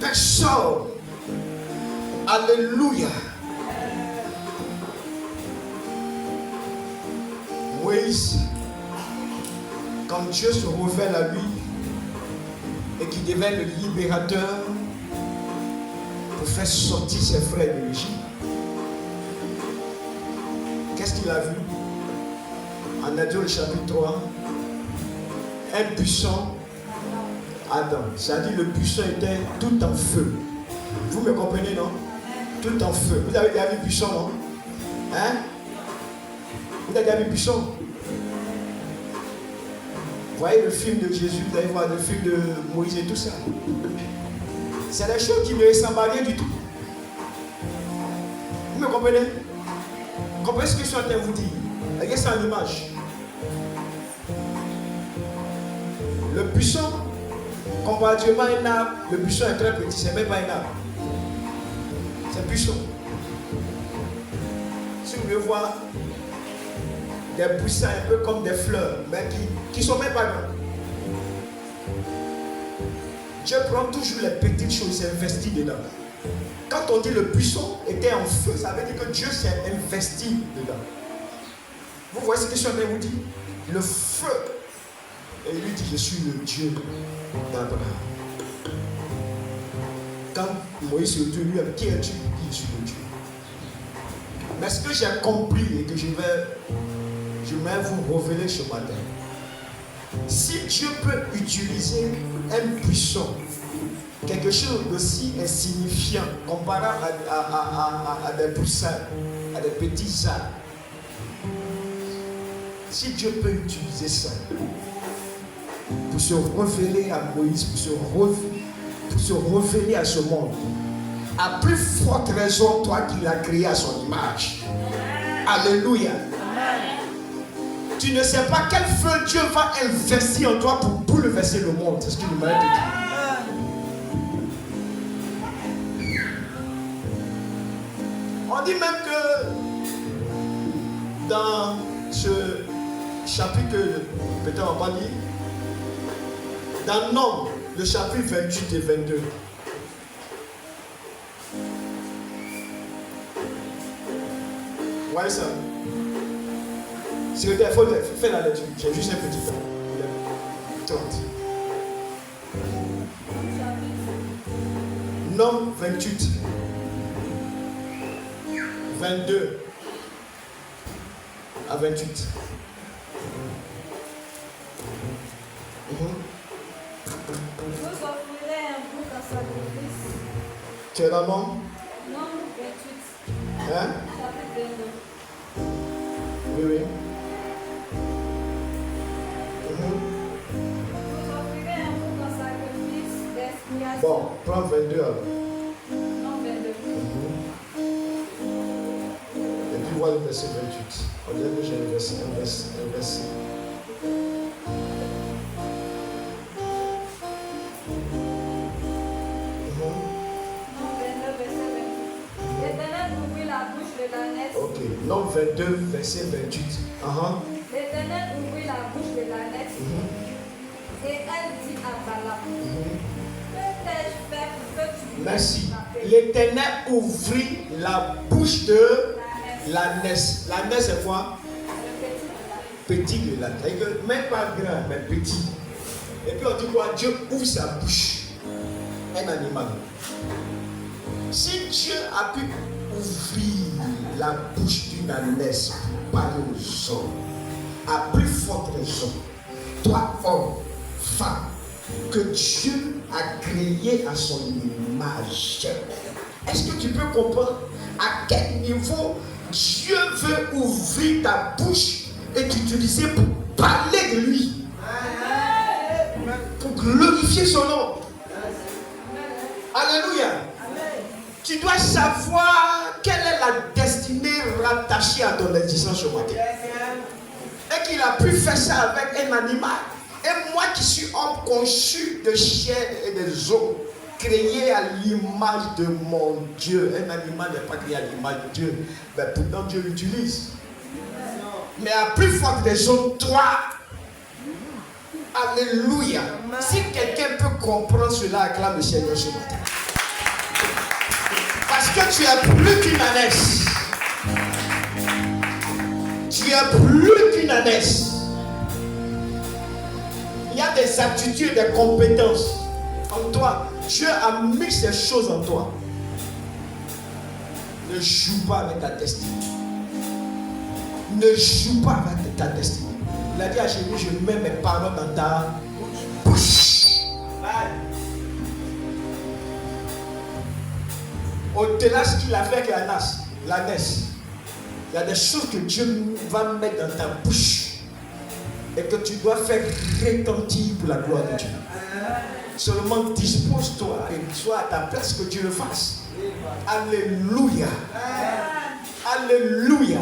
Personne. Alléluia. Moïse, quand Dieu se révèle à lui et qu'il devient le libérateur pour faire sortir ses frères de l'Égypte, qu'est-ce qu'il a vu? En Exode le chapitre 3, un buisson Adam. C'est-à-dire le buisson était tout en feu. Vous me comprenez, non? Tout en feu. Vous avez déjà vu buisson, non? Hein? Vous avez déjà vu buisson? Vous voyez le film de Jésus, vous allez voir le film de Moïse et tout ça. C'est des choses qui ne ressemblent à rien du tout. Vous me comprenez? Vous comprenez ce que je suis en train de vous dire? Regardez ça en image. Le buisson, comparativement à un arbre, le buisson est très petit, c'est même pas un arbre. C'est un buisson. Si vous voulez voir des buissons un peu comme des fleurs, mais qui ne sont même pas grands. Dieu prend toujours les petites choses et investit dedans. Quand on dit le buisson était en feu, ça veut dire que Dieu s'est investi dedans. Vous voyez ce que je suis en train de vous dire? Le feu. Et il lui dit, je suis le Dieu d'Abraham. Quand Moïse se dit, lui, qui es-tu? Il dit, je suis le Dieu. Mais ce que j'ai compris et que je vais vous révéler ce matin, si Dieu peut utiliser un buisson, quelque chose d'aussi insignifiant, comparable à des buissons, à des petits arbres, si Dieu peut utiliser ça pour se révéler à Moïse, pour se révéler à ce monde, à plus forte raison, toi qui l'as créé à son image. Alléluia. Tu ne sais pas quel feu Dieu va investir en toi pour bouleverser le monde. C'est ce qu'il nous m'a dit. On dit même que dans ce chapitre que peut-être on va pas lire, dans Nombre, le chapitre 28 et 22. Vous voyez ça? Il faut faire la lecture. J'ai juste un petit temps. 30. Nombre 28. 22 à 28. Vous offrirez un bouc en sacrifice. Tu es dans Nombre? Nombre 28. Hein? Chapitre 22. Oui, oui. Vous offrirez un bouc en sacrifice d'expiation. Bon, prends 22 alors. Nombre 22. Et puis voilà le verset 28. On dirait que j'ai un verset. Nombre 22, verset 28. L'Éternel ouvrit la bouche de l'ânesse et elle dit à Balaam, que t'ai-je fait pour que tu Merci. m'appelles? L'Éternel ouvrit la bouche de l'ânesse. L'ânesse c'est quoi? Petit de l'âne. Même pas grand, mais petit. Et puis on dit quoi? Dieu ouvre sa bouche. Un animal. Si Dieu a pu ouvrir la bouche d'une ânesse pour parler aux hommes, à plus forte raison, toi, homme, femme, que Dieu a créé à son image. Est-ce que tu peux comprendre à quel niveau Dieu veut ouvrir ta bouche et t'utiliser pour parler de lui, pour glorifier son nom? Alléluia. Tu dois savoir quelle est la destinée rattachée à ton existence ce matin. Et qu'il a pu faire ça avec un animal. Et moi qui suis homme conçu de chair et des os, créé à l'image de mon Dieu. Un animal n'est pas créé à l'image de Dieu, mais pourtant Dieu l'utilise. Mais à plus forte raison, toi, alléluia. Si quelqu'un peut comprendre cela, acclame le Seigneur ce matin. Parce que tu es plus qu'une ânesse. Tu es plus qu'une ânesse. Il y a des aptitudes, des compétences en toi. Dieu a mis ces choses en toi. Ne joue pas avec ta destinée. Ne joue pas avec ta destinée. Il a dit à Jésus, je mets mes paroles dans ta bouche. Au-delà de ce qu'il a fait avec l'ânesse, il y a des choses que Dieu va mettre dans ta bouche et que tu dois faire retentir pour la gloire de Dieu. Seulement dispose-toi et sois à ta place que Dieu le fasse. Alléluia. Alléluia.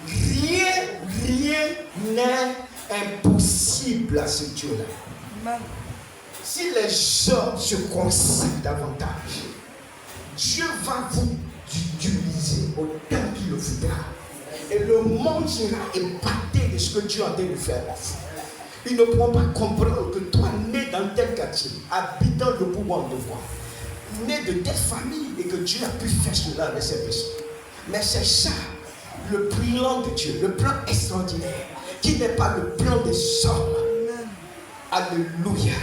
Rien n'est impossible à ce Dieu-là. Si les hommes se consacrent davantage, Dieu va vous utiliser autant qu'il le voudra. Et le monde sera épaté de ce que Dieu a en train de faire. Ils ne pourront pas comprendre que toi, né dans tel quartier, habitant le pouvoir de voir, né de telle famille, et que Dieu a pu faire cela avec ces personnes. Mais c'est ça, le plan de Dieu, le plan extraordinaire, qui n'est pas le plan des hommes. Alléluia.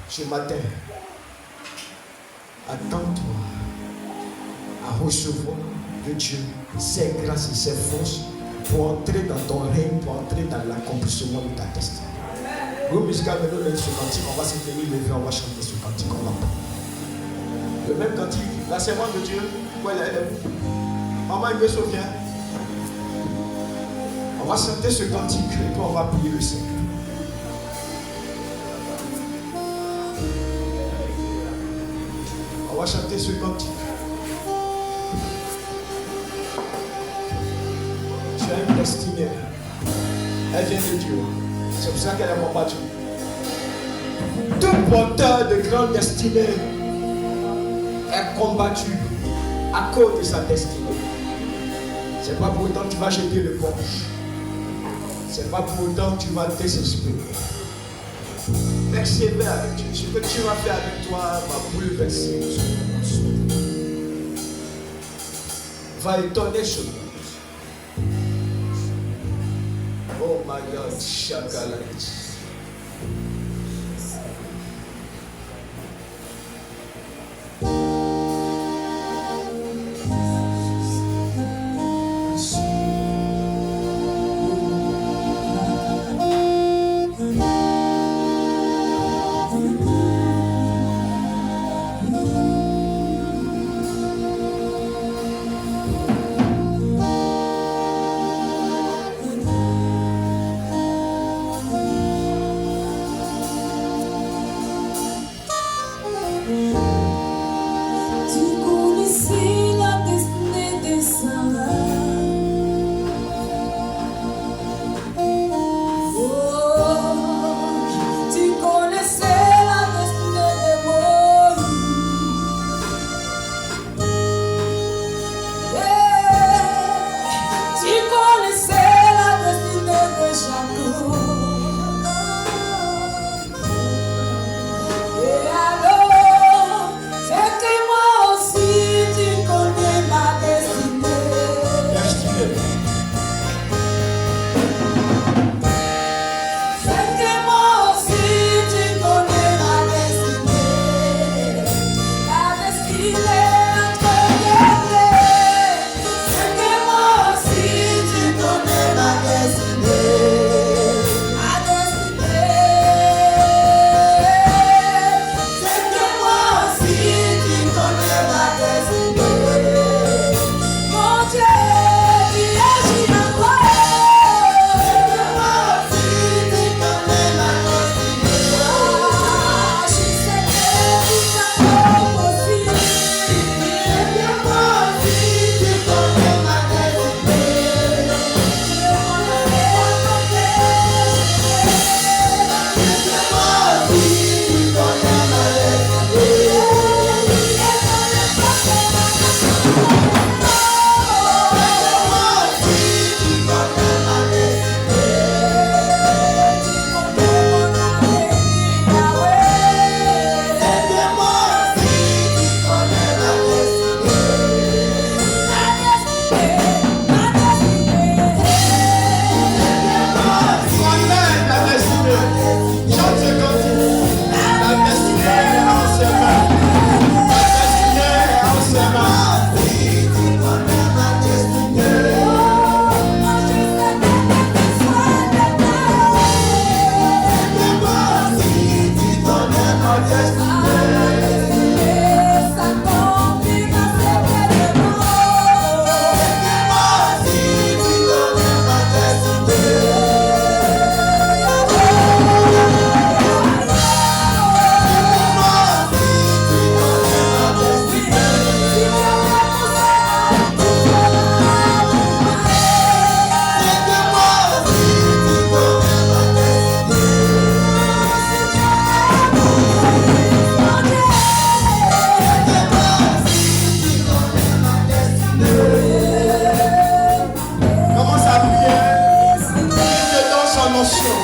Ce matin, attends-toi à recevoir de Dieu ses grâces et ses forces pour entrer dans ton règne, pour entrer dans l'accomplissement de ta destinée. Groupe musical, maintenant, ce cantique, on va se tenir lever, on va chanter ce cantique, on va pas. Le même cantique, la servante de Dieu, où elle est? Maman, il me souvient. On va chanter ce cantique et puis on va prier le Seigneur. On va chanter ce cantique. Tu as une destinée. Elle vient de Dieu. C'est pour ça qu'elle est combattue. Tout porteur de grande destinée est combattu à cause de sa destinée. C'est pas pour autant que tu vas jeter le porche. C'est pas pour autant que tu vas désespérer. Persévère avec Dieu. Ce que tu vas faire avec toi va bouleverser ce monde. Va étonner ce monde. Oh my God, Shakalat.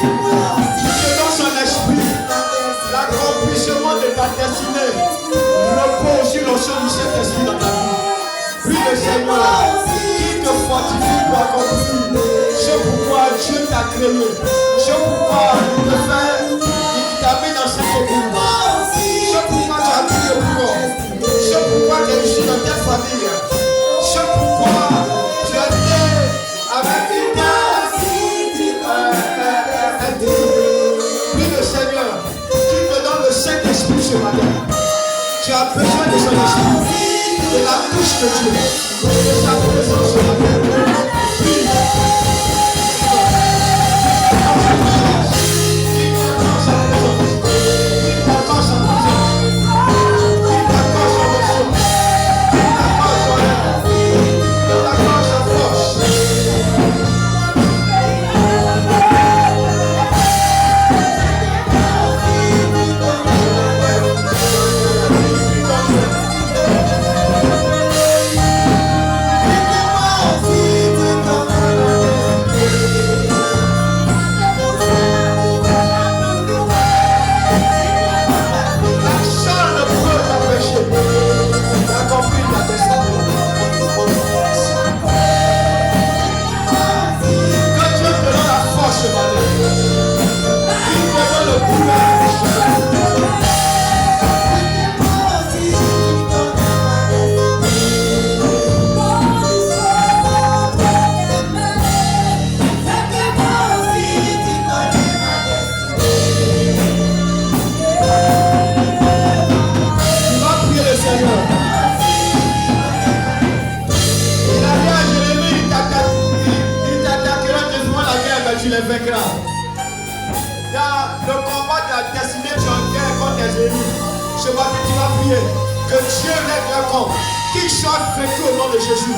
Qui te donne son esprit. L'accomplissement de ta destinée repose sur l'onction du Saint-Esprit dans ta vie. Prie le Seigneur qui te fortifie pour accomplir ce pourquoi Dieu t'a créé, ce pourquoi il te fait, il t'a mis dans cette église, ce pourquoi tu as mis le boulot, ce pourquoi tu es ici dans ta famille, ce pourquoi tu es né avec une prie le Seigneur qui te donne le Saint-Esprit ce matin. Tu as besoin de son esprit, de la touche de Dieu, de sa présence ce matin. Prie. Tu les vaincras. Dans le combat de la destinée, tu es en guerre contre tes ennemis. Ce matin, tu vas prier que Dieu règle leur compte. Qu'ils soient vaincus au nom de Jésus.